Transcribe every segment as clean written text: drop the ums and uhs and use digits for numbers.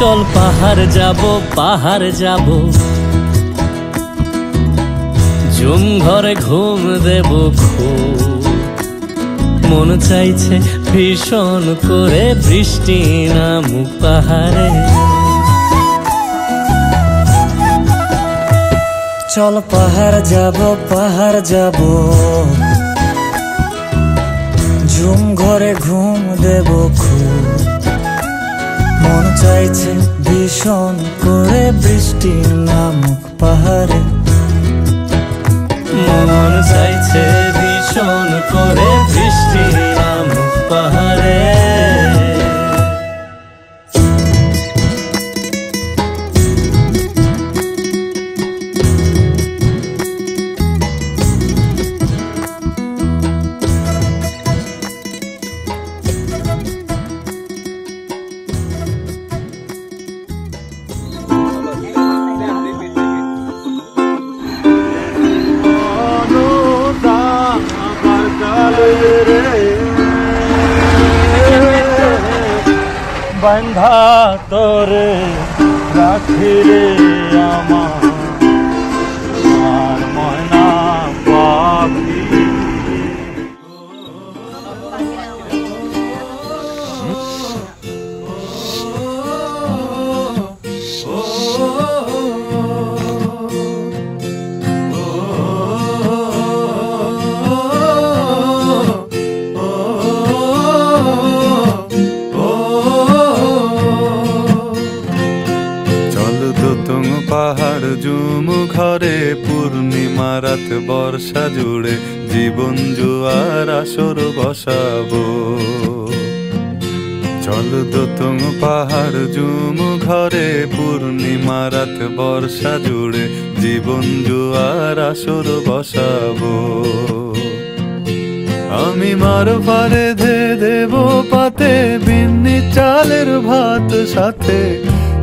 চল পাহাড় যাব ঝুম ঘরে ঘুম দেব খুব মন চাইছে ভীষণ করে বৃষ্টি নামুক পাহাড়ে চল পাহাড় যাব ঝুম ঘরে ঘুম দেব খুব মন চাইছে ভীষণ করে বৃষ্টি নামুক পাহাড়ে মন চাইছে ভীষণ করে বৃষ্টি নামুক পাহাড়ে बंधा तोरे राखी रे আমার ময়না পাখি পাহাড় ঝুম ঘরে পূর্ণিমা রাত বর্ষা জুড়ে জীবন জোয়ার আসর বসাবো চল দোতং পাহাড় ঝুম ঘরে পূর্ণিমা রাত বর্ষা জুড়ে জীবন জোয়ার আসর বসাবো আমি মার পারে ধে দেব পাতে বিন্নি চালের ভাত সাথে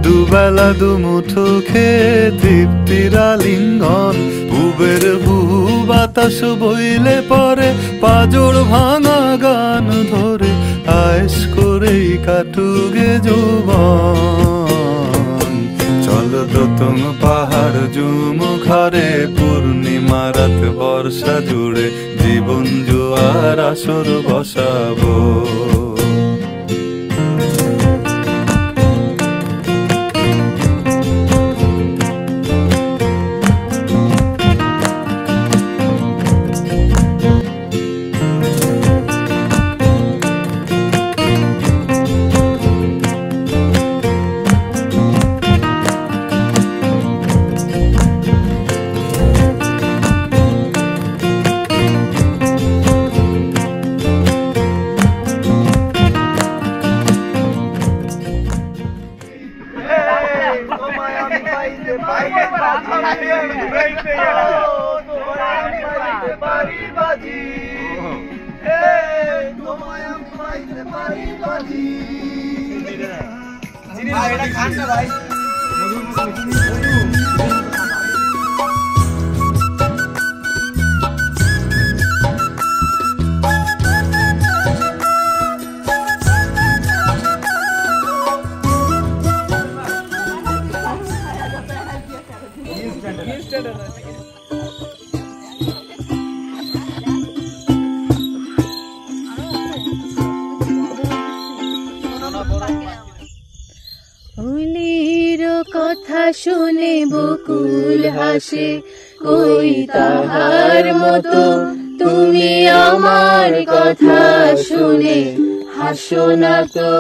দুবেলা দুমুঠো খেয়ে তৃপ্তির আলিঙ্গন উবের বহু বাতাস বইলে পরে পাজর ভাঙা গান ধরে আয়েশ করেই কাটুগে যৌবন চল দোতং পাহাড় ঝুম ঘরে পূর্ণিমা রাত বর্ষা জুড়ে জীবন জোয়ার আসর বসাবো কথা শুনে বকুল হাসে কই তাহার মতো তুমি আমার কথা শুনে হাসো না তো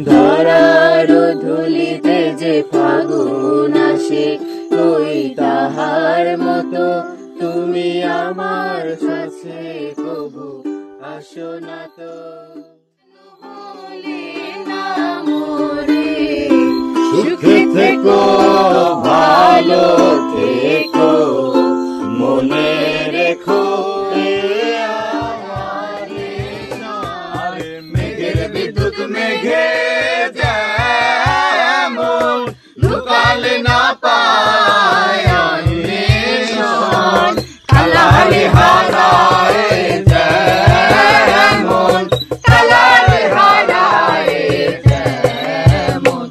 ধরার ধুলিতে যে ফাগুন আসে কই তাহার মতো তুমি আমার কাছে কবু আসো না তো সুখে থেকো ভালো থেকো মনে রেখো মেঘের বিদ্যুৎ মেঘে যেমন লুকালে না পায় কালারে হারায় যেমন কালারে হারায় যেমন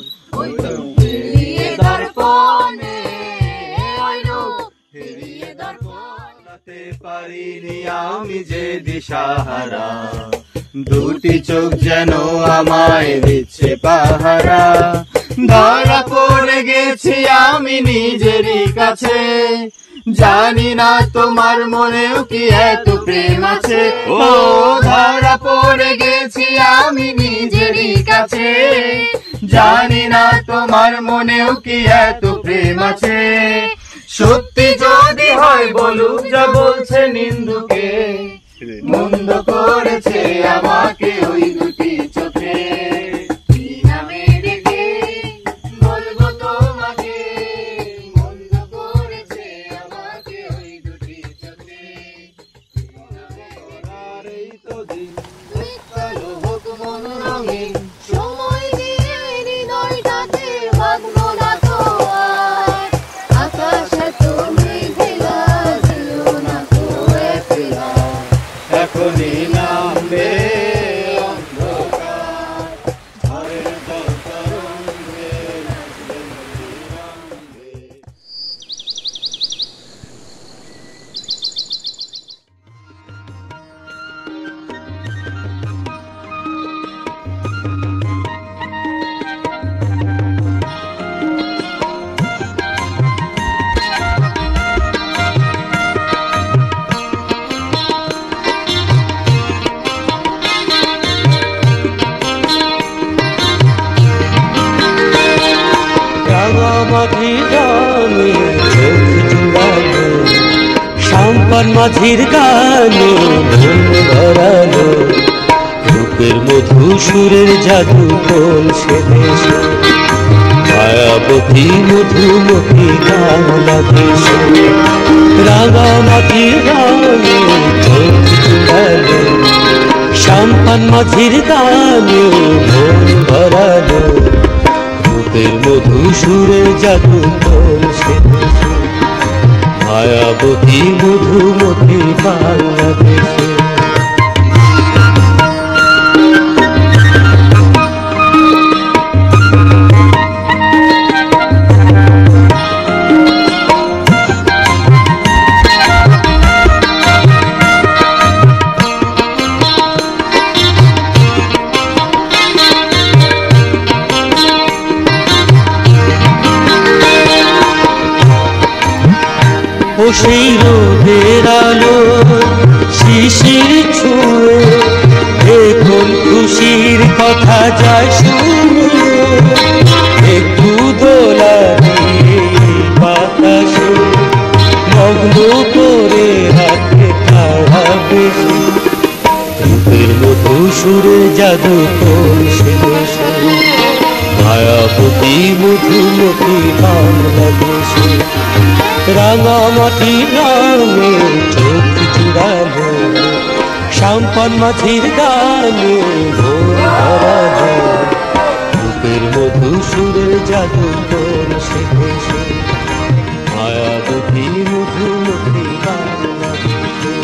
দুটি চোখ যেন আমায় দিচ্ছে পাহারা। ধরা পড়ে গেছি আমি নিজেরই কাছে, জানি না তোমার মনেও কি এত প্রেম আছে। ও ধরা পড়ে গেছি আমি নিজেরই কাছে, জানি না তোমার মনেও কি এত প্রেম আছে। সত্যি যদি হয় বলুক যা বলছে নিন্দুকে, মন্দ করেছে আমাকে ওই দুটি চোখে। কি নামে ডেকে বলবো তোমাকে, মন্দ করেছে আমাকে ওই দুটি চোখে। এই তো দিন কালো হোক মন রঙিন, সময় দিয়ে হৃদয়টাতে ভাববো না তো আর। আকাশ এত মেঘলা, দিও না তো একলা। এখনই নামবে অন্ধকার, ঝড়ের জল তরঙ্গে নাচবে নদী রঙে। রাঙামাটি গানে চোখ জুড়ালো, সাম্পান মাঝির গানে মন ভরালো। রূপের মধু সুরের জাদু বলছে দেশে, মায়াবতী মধুমতি গান লাগেছে। রাঙামাটি গানে চোখ জুড়ালো, সাম্পান মাঝির গানে মন ভরালো। রূপের মধু সুরের জাদু বলছে দেশে, মায়াবতী মধুমতি বাংলাদেশে। ও সেই রোদের আলো শিশির ছুঁয়ে, এখন খুশির কথা যায় শুনে। একটু দোলা দিয়ে বাতাসে মগ্ন করে রাখে তারা বেশি। রূপের মধু সুরে জাদু করছে দেশে, মায়াবতী মধুমতি বাংলাদেশে। রাঙামাটি গানে চোখ জুড়ালো, সাম্পান মাঝির গানে মন ভরালো। রূপের মধু সুরের জাদু করছে দেশে, মায়াবতী মধুমতি বাংলাদেশে।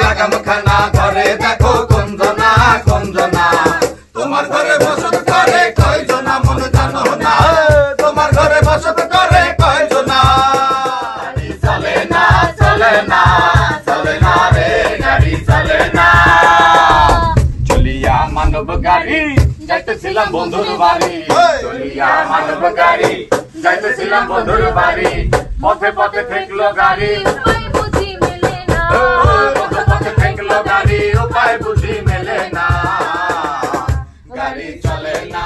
লাগাম খানা ঘরে দেখো কোন মানব গাড়ি যাইতেছিলাম বন্ধুর বাড়ি চলিয়া মানব গাড়ি যাইতেছিলাম বন্ধুর বাড়ি পথে পথে ঠেকলো গাড়ি উপায় বুঝি মেলে না পথে পথে ঠেকলো গাড়ি উপায় বুঝি মেলে না গাড়ি চলে না